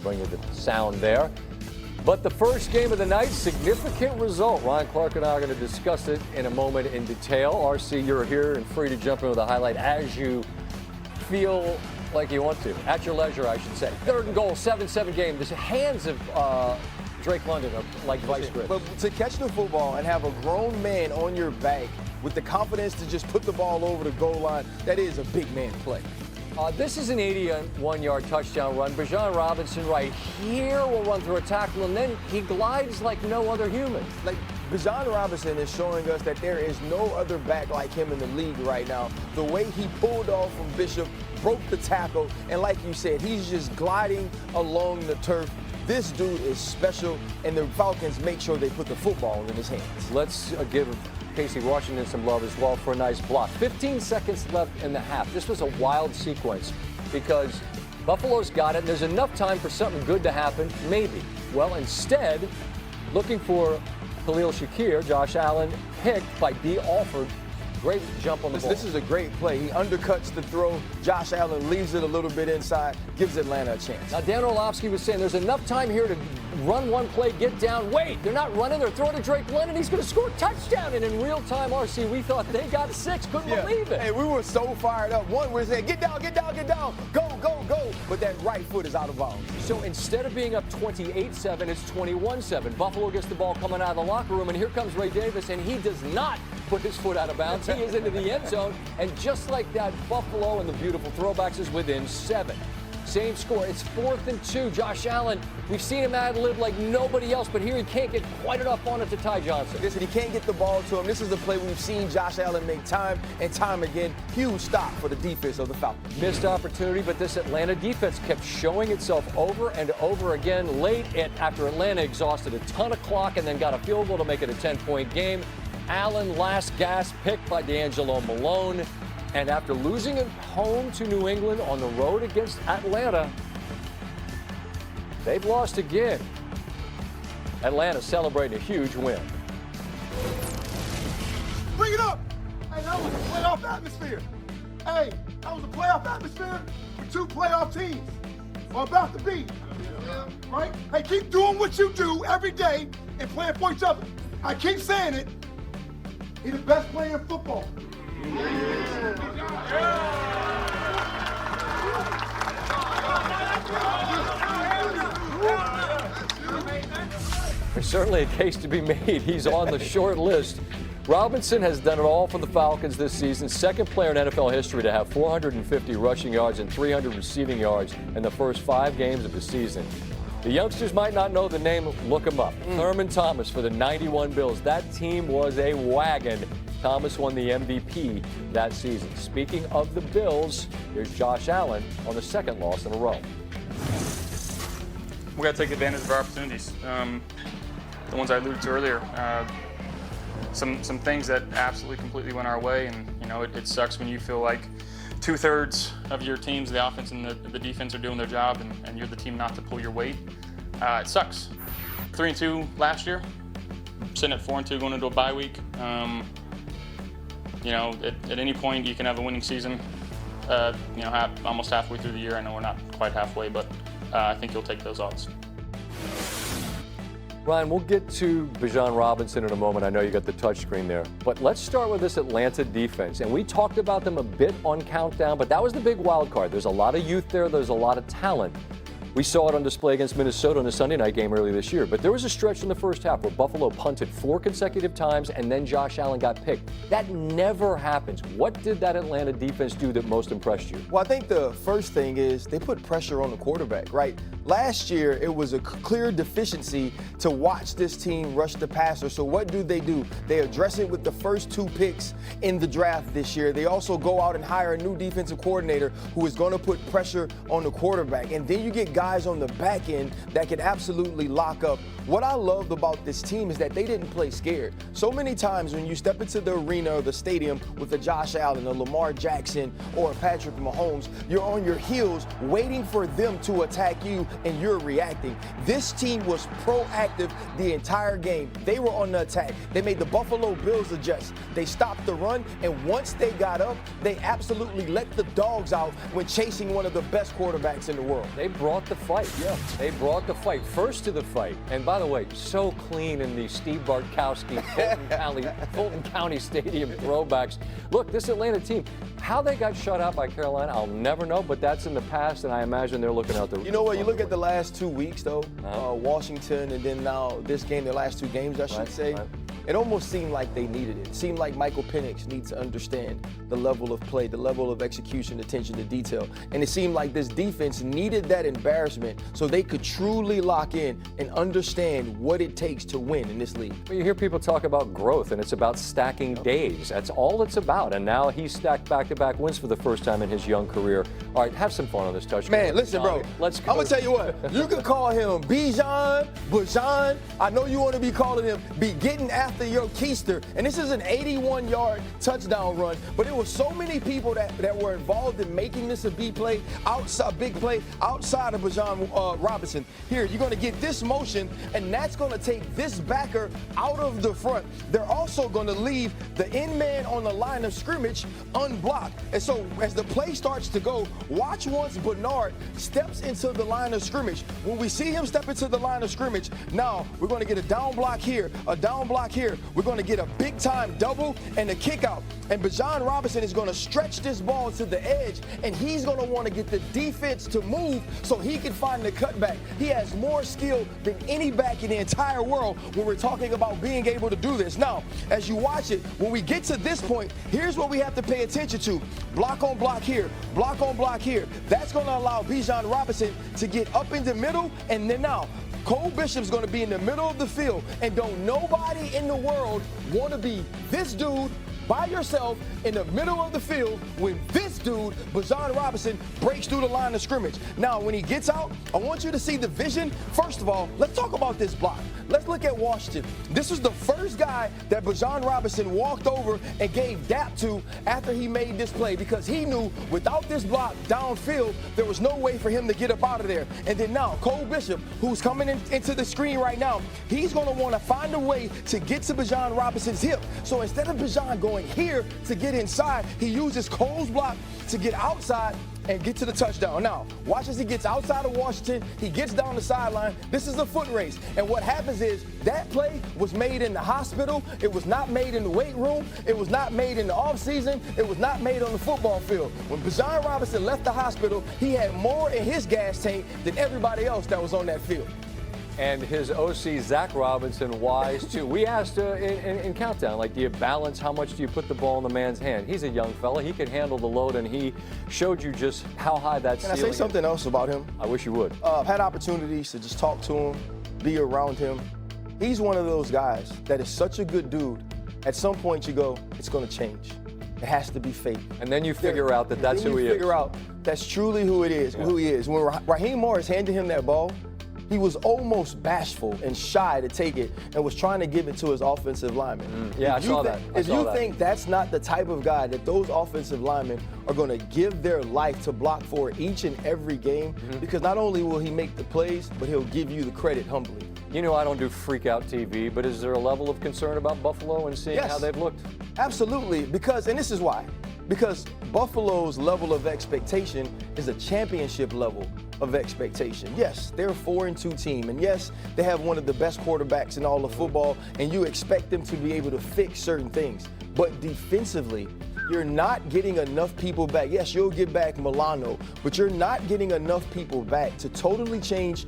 bring you the sound there. But the first game of the night, significant result. Ryan Clark and I are going to discuss it in a moment in detail. RC, you're here and free to jump in with a highlight as you feel like you want to. At your leisure, I should say. 3rd and goal, 7-7 game. The hands of Drake London are like vice grips. But to catch the football and have a grown man on your back with the confidence to just put the ball over the goal line, that is a big man play. This is an 81-yard touchdown run. Bijan Robinson right here will run through a tackle, and then he glides like no other human. Like, Bijan Robinson is showing us that there is no other back like him in the league right now. The way he pulled off from Bishop, broke the tackle, and like you said, he's just gliding along the turf. This dude is special, and the Falcons make sure they put the football in his hands. Let's give Casey Washington some love as well for a nice block. 15 seconds left in the half. This was a wild sequence because Buffalo's got it, and there's enough time for something good to happen, maybe. Well, instead, looking for Khalil Shakir, Josh Allen picked by B. Alford. Great jump on the ball. This is a great play. He undercuts the throw. Josh Allen leaves it a little bit inside, gives Atlanta a chance. Now, Dan Orlovsky was saying there's enough time here to run one play, get down. Wait, they're not running. They're throwing to Drake London. He's going to score a touchdown. And in real time, RC, we thought they got 6. Couldn't believe it. Hey, we were so fired up. One was saying, get down, get down, get down. Go, go, go. But that right foot is out of bounds. So instead of being up 28-7, it's 21-7. Buffalo gets the ball coming out of the locker room, and here comes Ray Davis, and he does not put his foot out of bounds. He is into the end zone, and just like that, Buffalo and the beautiful throwbacks is within 7. Same score. It's 4th and 2. Josh Allen, we've seen him ad-lib like nobody else, but here he can't get quite enough on it to Ty Johnson. Listen, he can't get the ball to him. This is the play we've seen Josh Allen make time and time again. Huge stop for the defense of the Falcons. Missed opportunity, but this Atlanta defense kept showing itself over and over again late after Atlanta exhausted a ton of clock and then got a field goal to make it a 10-point game. Allen, last gasp pick by D'Angelo Malone. And after losing at home to New England on the road against Atlanta, they've lost again. Atlanta celebrating a huge win. Bring it up! Hey, that was a playoff atmosphere. Hey, that was a playoff atmosphere with 2 playoff teams. Or about to be. Right? Hey, keep doing what you do every day and playing for each other. I keep saying it. He's the best player in football. There's certainly a case to be made. He's on the short list. Robinson has done it all for the Falcons this season. 2nd player in NFL history to have 450 rushing yards and 300 receiving yards in the first 5 games of the season. The youngsters might not know the name. Look him up. Thurman Thomas for the 91 Bills. That team was a wagon. Thomas won the MVP that season. Speaking of the Bills, here's Josh Allen on the 2nd loss in a row. We got to take advantage of our opportunities. The ones I alluded to earlier. Some things that absolutely completely went our way, and you know it sucks when you feel like 2/3 of your teams, the offense and the defense, are doing their job, and you're the team not to pull your weight. It sucks. 3-2 last year, sitting at 4-2 going into a bye week. You know, at any point you can have a winning season. You know, almost halfway through the year. I know we're not quite halfway, but I think you'll take those odds. Ryan, we'll get to Bijan Robinson in a moment. I know you got the touchscreen there. But let's start with this Atlanta defense. And we talked about them a bit on Countdown, but that was the big wild card. There's a lot of youth there. There's a lot of talent. We saw it on display against Minnesota in a Sunday night game earlier this year. But there was a stretch in the first half where Buffalo punted 4 consecutive times and then Josh Allen got picked. That never happens. What did that Atlanta defense do that most impressed you? Well, I think the first thing is they put pressure on the quarterback, right? Last year, it was a clear deficiency to watch this team rush the passer. So what do? They address it with the first 2 picks in the draft this year. They also go out and hire a new defensive coordinator who is going to put pressure on the quarterback. And then you get guys on the back end that can absolutely lock up. What I loved about this team is that they didn't play scared. So many times when you step into the arena or the stadium with a Josh Allen, a Lamar Jackson, or a Patrick Mahomes, you're on your heels waiting for them to attack you and you're reacting. This team was proactive the entire game. They were on the attack. They made the Buffalo Bills adjust. They stopped the run, and once they got up, they absolutely let the dogs out when chasing one of the best quarterbacks in the world. They brought the fight. Yeah. They brought the fight. First to the fight. And by the way, so clean in the Steve Bartkowski Fulton County Stadium throwbacks. Look, this Atlanta team, how they got shut out by Carolina, I'll never know, but that's in the past, and I imagine they're looking out the. You know what? You look at the last 2 weeks, though, Washington, and then now this game, the last 2 games, I should say. Right. It almost seemed like they needed it. It seemed like Michael Penix needs to understand the level of play, the level of execution, attention to detail. And it seemed like this defense needed that embarrassment so they could truly lock in and understand what it takes to win in this league. Well, you hear people talk about growth, and it's about stacking days. That's all it's about. And now he's stacked back-to-back wins for the first time in his young career. All right, have some fun on this touchdown. Man, listen, bro. Let's go. I'm going to tell you what. You can call him Bijan, Bajan. I know you want to be calling him, be getting after your keister. And this is an 81-yard touchdown run. But it was so many people that were involved in making this a big play outside of Bijan Robinson. Here, you're going to get this motion, and that's going to take this backer out of the front. They're also going to leave the end man on the line of scrimmage unblocked. And so as the play starts to go, watch once Bernard steps into the line of scrimmage. When we see him step into the line of scrimmage, now we're going to get a down block here, a down block here. We're going to get a big-time double and a kick out. And Bijan Robinson is going to stretch this ball to the edge, and he's going to want to get the defense to move so he can find the cutback. He has more skill than any back in the entire world when we're talking about being able to do this. Now, as you watch it, when we get to this point, here's what we have to pay attention to. Block on block here, block on block here. That's going to allow Bijan Robinson to get up in the middle, and then now, Cole Bishop's going to be in the middle of the field, and don't nobody in the world want to be this dude by yourself in the middle of the field when this dude, Bijan Robinson, breaks through the line of scrimmage. Now, when he gets out, I want you to see the vision. First of all, let's talk about this block. Let's look at Washington. This was the first guy that Bijan Robinson walked over and gave dap to after he made this play, because he knew without this block downfield, there was no way for him to get up out of there. And then now, Cole Bishop, who's coming into the screen right now, he's going to want to find a way to get to Bijan Robinson's hip. So instead of Bijan going here to get inside, he uses Cole's block to get outside and get to the touchdown. Now, watch as he gets outside of Washington. He gets down the sideline. This is a foot race. And what happens is that play was made in the hospital. It was not made in the weight room. It was not made in the offseason. It was not made on the football field. When Bijan Robinson left the hospital, he had more in his gas tank than everybody else that was on that field. And his OC, Zach Robinson, wise too. We asked in Countdown, like, do you balance? How much do you put the ball in the man's hand? He's a young fella. He can handle the load, and he showed you just how high that ceiling is. Can I say something else about him? I wish you would. I've had opportunities to just talk to him, be around him. He's one of those guys that is such a good dude. At some point you go, it's going to change. It has to be fate. And then you figure out that that's who he is. Figure out that's truly who it is, who he is. When Raheem Morris handed him that ball, he was almost bashful and shy to take it and was trying to give it to his offensive lineman. Yeah, I saw that. If you think that's not the type of guy that those offensive linemen are going to give their life to block for each and every game, because not only will he make the plays, but he'll give you the credit humbly. You know, I don't do freak out TV, but is there a level of concern about Buffalo and seeing how they've looked? Absolutely, because, and this is why, because Buffalo's level of expectation is a championship level of expectation. Yes, they're a 4-2 team, and yes, they have one of the best quarterbacks in all of football, and you expect them to be able to fix certain things. But defensively, you're not getting enough people back. Yes, you'll get back Milano, but you're not getting enough people back to totally change